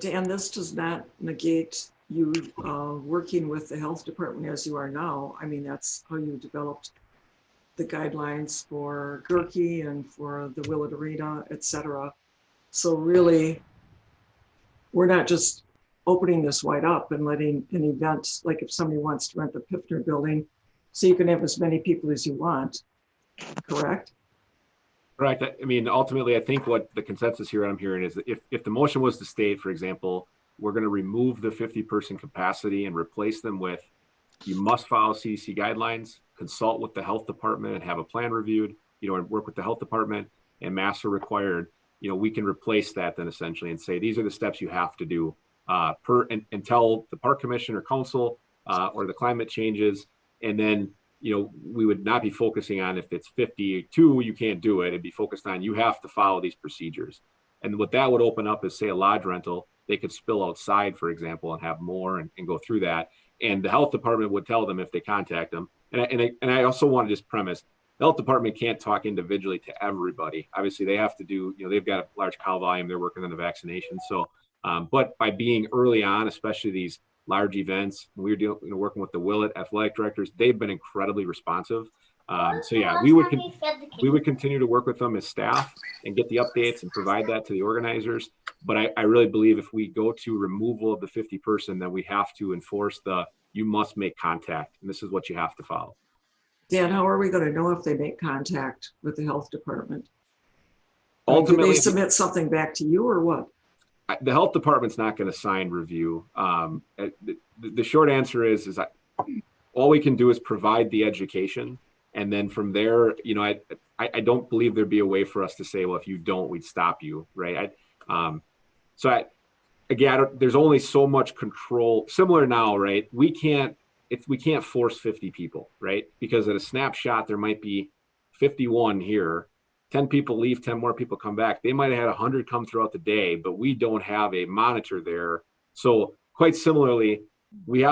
Dan, this does not negate you working with the health department as you are now. I mean, that's how you developed the guidelines for Gerke and for the Willett Arena, et cetera. So really, we're not just opening this wide up and letting an event, like if somebody wants to rent the Piffner building, so you can have as many people as you want, correct? Correct. I mean, ultimately, I think what the consensus here I'm hearing is that if the motion was to state, for example, we're going to remove the 50-person capacity and replace them with, you must follow CDC guidelines, consult with the health department and have a plan reviewed, and work with the health department, and masks are required, we can replace that then essentially and say, these are the steps you have to do and tell the park commission or council or the climate changes. And then, we would not be focusing on if it's 52, you can't do it. It'd be focused on, you have to follow these procedures. And what that would open up is, say, a lodge rental, they could spill outside, for example, and have more and go through that. And the health department would tell them if they contact them. And I also want to just premise, the health department can't talk individually to everybody. Obviously, they have to do, they've got a large call volume. They're working on the vaccination. So, but by being early on, especially these large events, we're working with the Willett athletic directors. They've been incredibly responsive. So yeah, we would continue to work with them as staff and get the updates and provide that to the organizers. But I really believe if we go to removal of the 50-person, then we have to enforce you must make contact, and this is what you have to follow. Dan, how are we going to know if they make contact with the health department? Ultimately, do they submit something back to you or what? The health department's not going to sign review. The short answer is all we can do is provide the education. And then from there, I don't believe there'd be a way for us to say, well, if you don't, we'd stop you, right? Again, there's only so much control. Similar now, right? We can't we can't force 50 people, right? Because at a snapshot, there might be 51 here. 10 people leave, 10 more people come back. They might have had 100 come throughout the day, but we don't have a monitor there. So quite similarly, we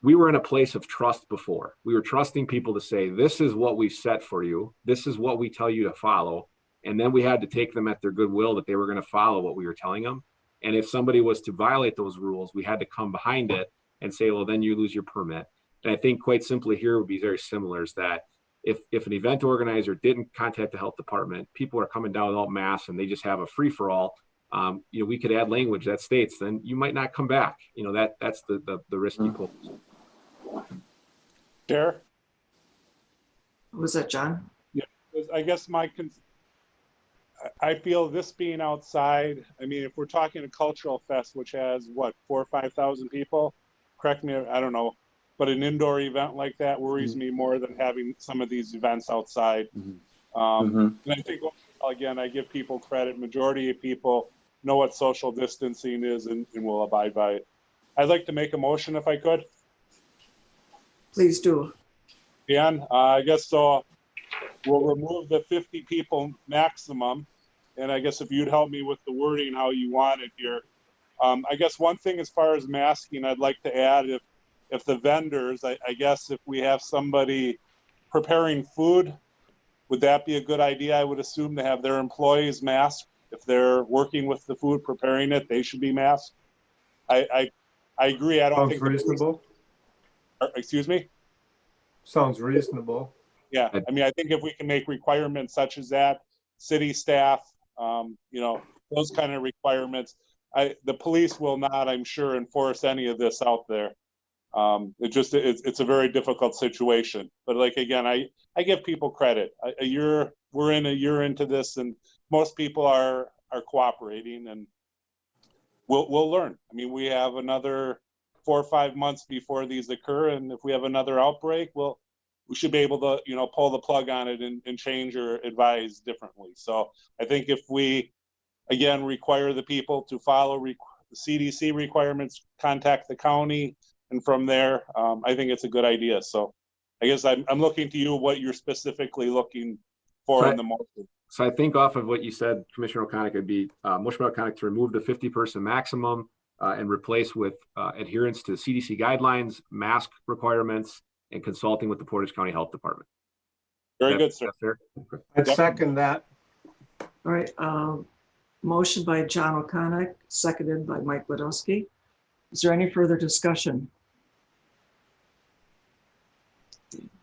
were in a place of trust before. We were trusting people to say, this is what we've set for you. This is what we tell you to follow. And then we had to take them at their goodwill that they were going to follow what we were telling them. And if somebody was to violate those rules, we had to come behind it and say, well, then you lose your permit. And I think quite simply here would be very similar, is that if an event organizer didn't contact the health department, people are coming down without masks and they just have a free for all, we could add language that states, then you might not come back. That's the risk you pose. Chair? Was that John? Yeah, I guess I feel this being outside, I mean, if we're talking a cultural fest, which has what, 4,000 or 5,000 people, correct me, I don't know, but an indoor event like that worries me more than having some of these events outside. And I think, again, I give people credit. Majority of people know what social distancing is and will abide by it. I'd like to make a motion if I could. Please do. Dan, I guess so. We'll remove the 50 people maximum. And I guess if you'd help me with the wording, how you want it here. I guess one thing as far as masking, I'd like to add, if the vendors, I guess if we have somebody preparing food, would that be a good idea? I would assume to have their employees masked. If they're working with the food, preparing it, they should be masked. I agree. I don't Sounds think reasonable. Excuse me? Sounds reasonable. Yeah, I mean, I think if we can make requirements such as that, city staff, those kind of requirements, the police will not, I'm sure, enforce any of this out there. It's a very difficult situation. But like, again, I give people credit. We're in a year into this, and most people are cooperating, and we'll learn. I mean, we have another 4 or 5 months before these occur, and if we have another outbreak, we should be able to, pull the plug on it and change or advise differently. So I think if we, again, require the people to follow the CDC requirements, contact the county, and from there, I think it's a good idea. So I guess I'm looking to you what you're specifically looking for in the motion. So I think off of what you said, Commissioner O'Connor, would be motion by O'Connor to remove the 50-person maximum and replace with adherence to CDC guidelines, mask requirements, and consulting with the Portage County Health Department. Very good, sir. Fair? Okay. I'd second that. All right. Motion by John O'Connor, seconded by Mike Wadowski. Is there any further discussion?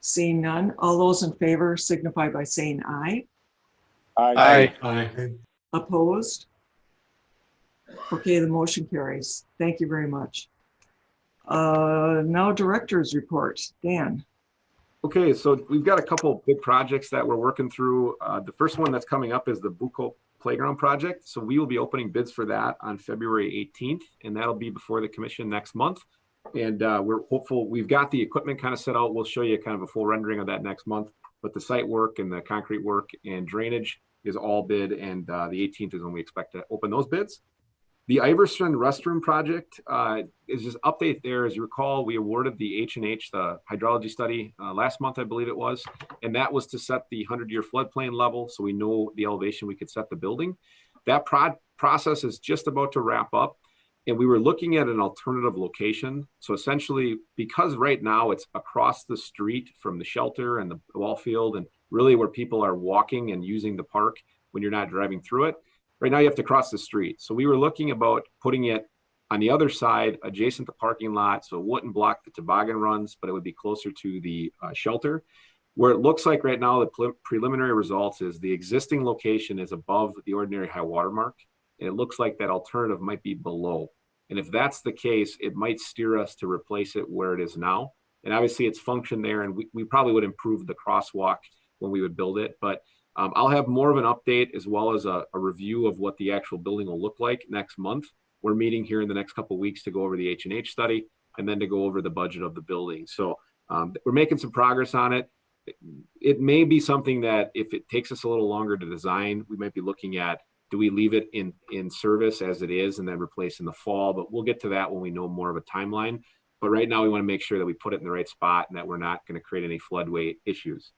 Seeing none, all those in favor signify by saying aye. Aye. Aye. Opposed? Okay, the motion carries. Thank you very much. Now director's report. Dan. Okay, so we've got a couple big projects that we're working through. The first one that's coming up is the Bucco Playground project. So we will be opening bids for that on February 18th, and that'll be before the commission next month. And we're hopeful. We've got the equipment kind of set out. We'll show you kind of a full rendering of that next month. But the site work and the concrete work and drainage is all bid, and the 18th is when we expect to open those bids. The Iverson restroom project is just update there. As you recall, we awarded the H&H, the hydrology study, last month, I believe it was, and that was to set the 100-year floodplain level, so we know the elevation we could set the building. That process is just about to wrap up, and we were looking at an alternative location. So essentially, because right now it's across the street from the shelter and the ball field, and really where people are walking and using the park when you're not driving through it, right now you have to cross the street. So we were looking about putting it on the other side, adjacent to the parking lot, so it wouldn't block the toboggan runs, but it would be closer to the shelter. Where it looks like right now, the preliminary results is the existing location is above the ordinary high water mark, and it looks like that alternative might be below. And if that's the case, it might steer us to replace it where it is now. And obviously it's function there, and we probably would improve the crosswalk when we would build it. But I'll have more of an update as well as a review of what the actual building will look like next month. We're meeting here in the next couple of weeks to go over the H&H study and then to go over the budget of the building. So we're making some progress on it. It may be something that if it takes us a little longer to design, we might be looking at, do we leave it in service as it is and then replace in the fall? But we'll get to that when we know more of a timeline. But right now we want to make sure that we put it in the right spot and that we're not going to create any floodway issues.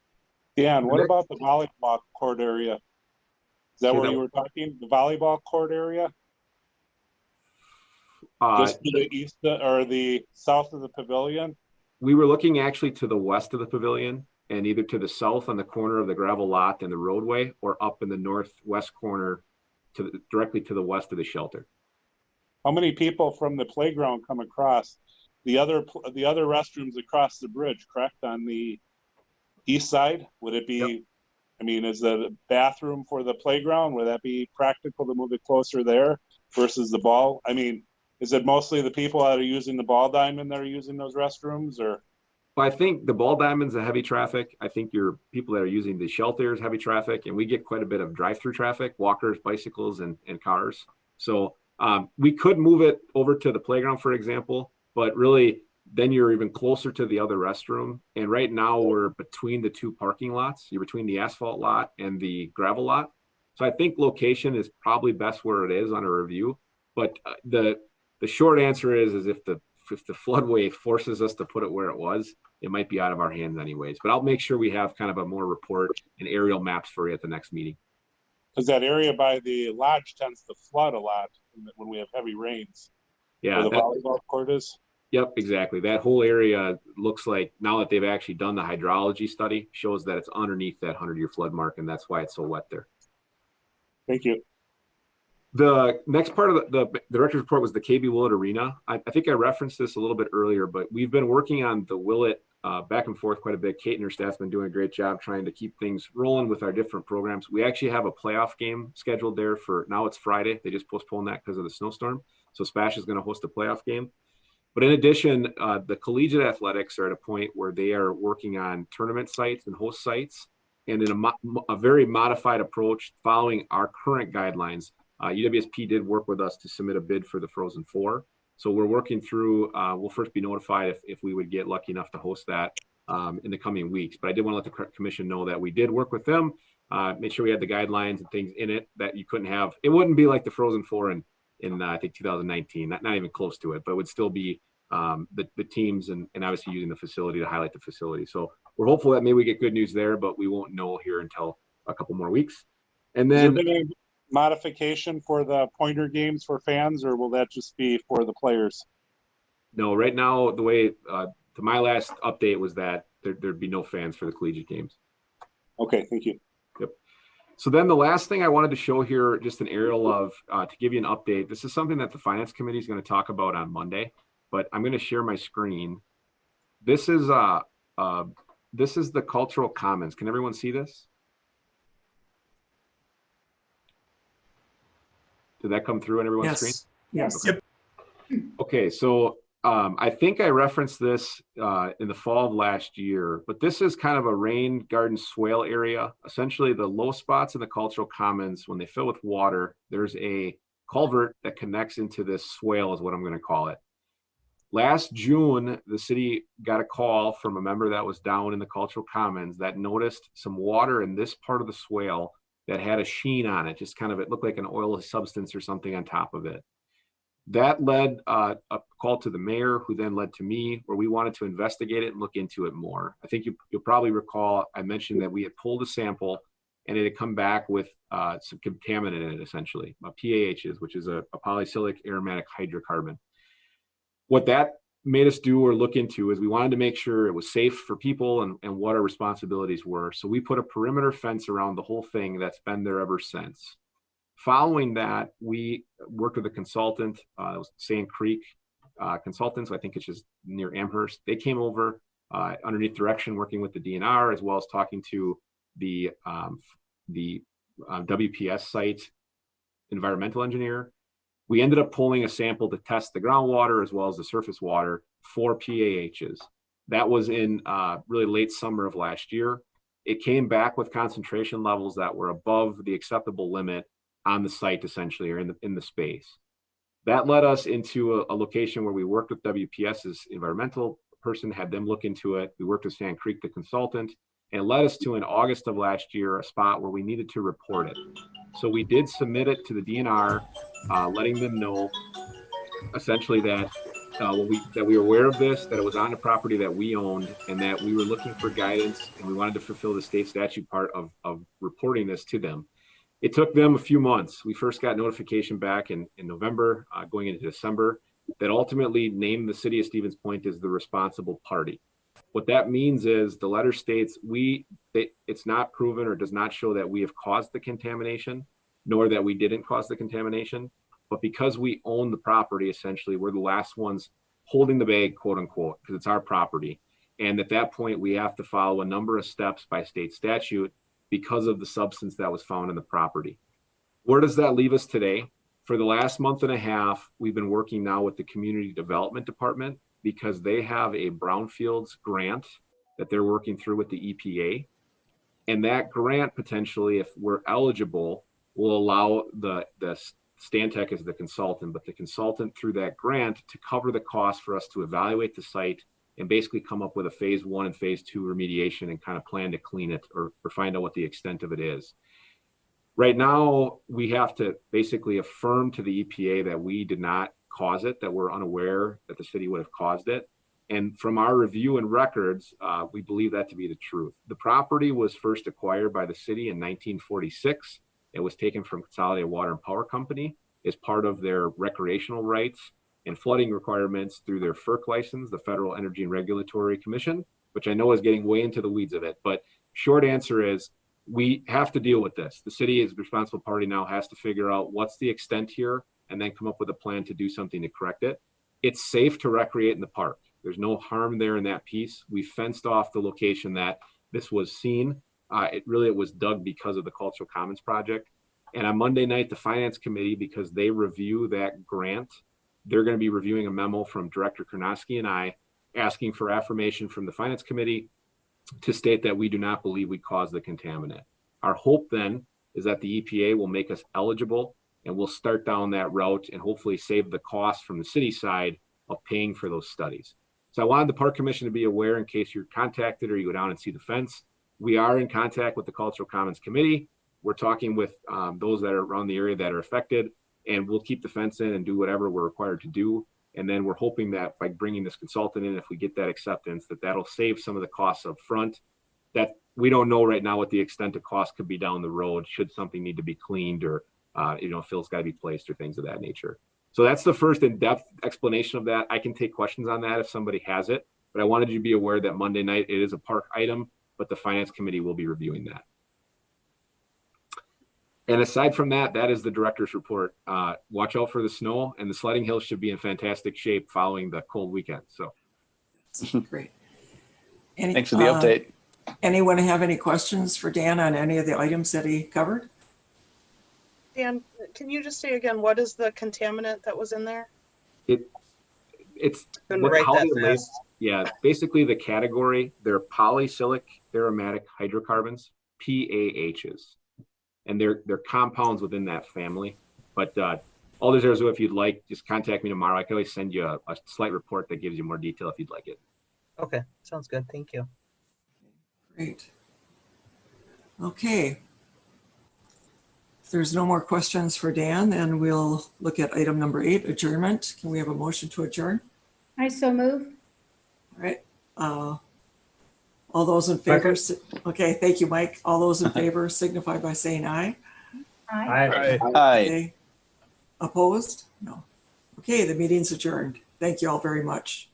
Dan, what about the volleyball court area? Is that where you were talking? The volleyball court area? Just to the east or the south of the pavilion? We were looking actually to the west of the pavilion and either to the south on the corner of the gravel lot and the roadway or up in the northwest corner directly to the west of the shelter. How many people from the playground come across? The other restrooms across the bridge, correct, on the east side? Would it be, yep. I mean, is the bathroom for the playground, would that be practical to move it closer there versus the ball? I mean, is it mostly the people that are using the ball diamond that are using those restrooms, or? Well, I think the ball diamond's a heavy traffic. I think your people that are using the shelters heavy traffic, and we get quite a bit of drive-through traffic, walkers, bicycles, and cars. So we could move it over to the playground, for example, but really then you're even closer to the other restroom. And right now we're between the two parking lots. You're between the asphalt lot and the gravel lot. So I think location is probably best where it is on a review. But the short answer is if the floodway forces us to put it where it was, it might be out of our hands anyways. But I'll make sure we have kind of a more report and aerial maps for you at the next meeting. Because that area by the lodge tends to flood a lot when we have heavy rains. Yeah, where the volleyball court is. Yep, exactly. That whole area looks like, now that they've actually done the hydrology study, shows that it's underneath that 100-year flood mark, and that's why it's so wet there. Thank you. The next part of the director's report was the KB Willett Arena. I think I referenced this a little bit earlier, but we've been working on the Willett back and forth quite a bit. Kate and her staff's been doing a great job trying to keep things rolling with our different programs. We actually have a playoff game scheduled there for, now it's Friday. They just postponed that because of the snowstorm. So SPASH is going to host a playoff game. But in addition, the collegiate athletics are at a point where they are working on tournament sites and host sites, and in a very modified approach following our current guidelines. UWSP did work with us to submit a bid for the Frozen Four. So we're working through, we'll first be notified if we would get lucky enough to host that in the coming weeks. But I did want to let the commission know that we did work with them, made sure we had the guidelines and things in it that you couldn't have. It wouldn't be like the Frozen Four in I think 2019, not even close to it, but it would still be the teams and obviously using the facility to highlight the facility. So we're hopeful that maybe we get good news there, but we won't know here until a couple more weeks. And then modification for the pointer games for fans, or will that just be for the players? No, right now the way to my last update was that there'd be no fans for the collegiate games. Okay, thank you. Yep. So then the last thing I wanted to show here, just an aerial of to give you an update. This is something that the finance committee is going to talk about on Monday, but I'm going to share my screen. This is the cultural commons. Can everyone see this? Did that come through on everyone's screen? Yes. Okay. Yep. Okay, so I think I referenced this in the fall of last year, but this is kind of a rain garden swale area. Essentially, the low spots in the cultural commons, when they fill with water, there's a culvert that connects into this swale, is what I'm going to call it. Last June, the city got a call from a member that was down in the cultural commons that noticed some water in this part of the swale that had a sheen on it, just kind of, it looked like an oil substance or something on top of it. That led a call to the mayor, who then led to me, where we wanted to investigate it and look into it more. I think you'll probably recall I mentioned that we had pulled a sample and it had come back with some contaminant in it, essentially, PAHs, which is a polycyclic aromatic hydrocarbon. What that made us do or look into is we wanted to make sure it was safe for people and what our responsibilities were. So we put a perimeter fence around the whole thing that's been there ever since. Following that, we worked with a consultant, it was Sand Creek Consultants, I think it's just near Amherst. They came over underneath direction, working with the DNR, as well as talking to the WPS site environmental engineer. We ended up pulling a sample to test the groundwater as well as the surface water for PAHs. That was in really late summer of last year. It came back with concentration levels that were above the acceptable limit on the site, essentially, or in the space. That led us into a location where we worked with WPS's environmental person, had them look into it. We worked with Sand Creek, the consultant, and it led us to, in August of last year, a spot where we needed to report it. So we did submit it to the DNR, letting them know essentially that that we were aware of this, that it was on a property that we owned, and that we were looking for guidance, and we wanted to fulfill the state statute part of reporting this to them. It took them a few months. We first got notification back in November, going into December, that ultimately named the city of Stevens Point as the responsible party. What that means is the letter states it's not proven or does not show that we have caused the contamination, nor that we didn't cause the contamination. But because we own the property, essentially, we're the last ones holding the bag, quote unquote, because it's our property. And at that point, we have to follow a number of steps by state statute because of the substance that was found in the property. Where does that leave us today? For the last month and a half, we've been working now with the Community Development Department because they have a brownfields grant that they're working through with the EPA. And that grant, potentially, if we're eligible, will allow the Stantec as the consultant, but the consultant through that grant to cover the cost for us to evaluate the site and basically come up with a phase 1 and phase 2 remediation and kind of plan to clean it or find out what the extent of it is. Right now, we have to basically affirm to the EPA that we did not cause it, that we're unaware that the city would have caused it. And from our review and records, we believe that to be the truth. The property was first acquired by the city in 1946. It was taken from Consolidated Water and Power Company as part of their recreational rights and flooding requirements through their FERC license, the Federal Energy and Regulatory Commission, which I know is getting way into the weeds of it. But short answer is we have to deal with this. The city as a responsible party now has to figure out what's the extent here and then come up with a plan to do something to correct it. It's safe to recreate in the park. There's no harm there in that piece. We fenced off the location that this was seen. It was dug because of the Cultural Commons project. And on Monday night, the Finance Committee, because they review that grant, they're going to be reviewing a memo from Director Karnowski and I asking for affirmation from the Finance Committee to state that we do not believe we caused the contaminant. Our hope then is that the EPA will make us eligible and we'll start down that route and hopefully save the cost from the city side of paying for those studies. So I wanted the Park Commission to be aware in case you're contacted or you go down and see the fence. We are in contact with the Cultural Commons Committee. We're talking with those that are around the area that are affected, and we'll keep the fence in and do whatever we're required to do. And then we're hoping that by bringing this consultant in, if we get that acceptance, that'll save some of the costs up front. That we don't know right now what the extent of cost could be down the road, should something need to be cleaned or, fill's got to be placed or things of that nature. So that's the first in-depth explanation of that. I can take questions on that if somebody has it, but I wanted you to be aware that Monday night it is a park item, but the Finance Committee will be reviewing that. And aside from that, that is the director's report. Watch out for the snow, and the sledding hills should be in fantastic shape following the cold weekend. So great. Thanks for the update. Anyone have any questions for Dan on any of the items that he covered? Dan, can you just say again, what is the contaminant that was in there? It's basically the category. They're polycyclic aromatic hydrocarbons, PAHs. And they're compounds within that family. But all there's there, so if you'd like, just contact me tomorrow. I can always send you a slight report that gives you more detail if you'd like it. Okay, sounds good. Thank you. Great. Okay. If there's no more questions for Dan, then we'll look at item number 8, adjournment. Can we have a motion to adjourn? I so move. All right. All those in favor? Okay, thank you, Mike. All those in favor signify by saying aye. Aye. Aye. Okay. Opposed? No. Okay, the meeting's adjourned. Thank you all very much.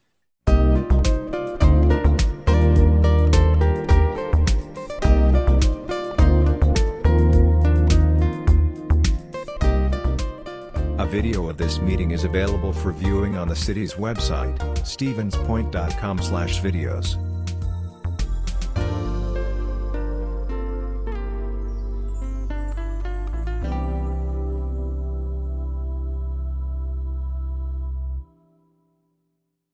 A video of this meeting is available for viewing on the city's website, stevenspoint.com/videos.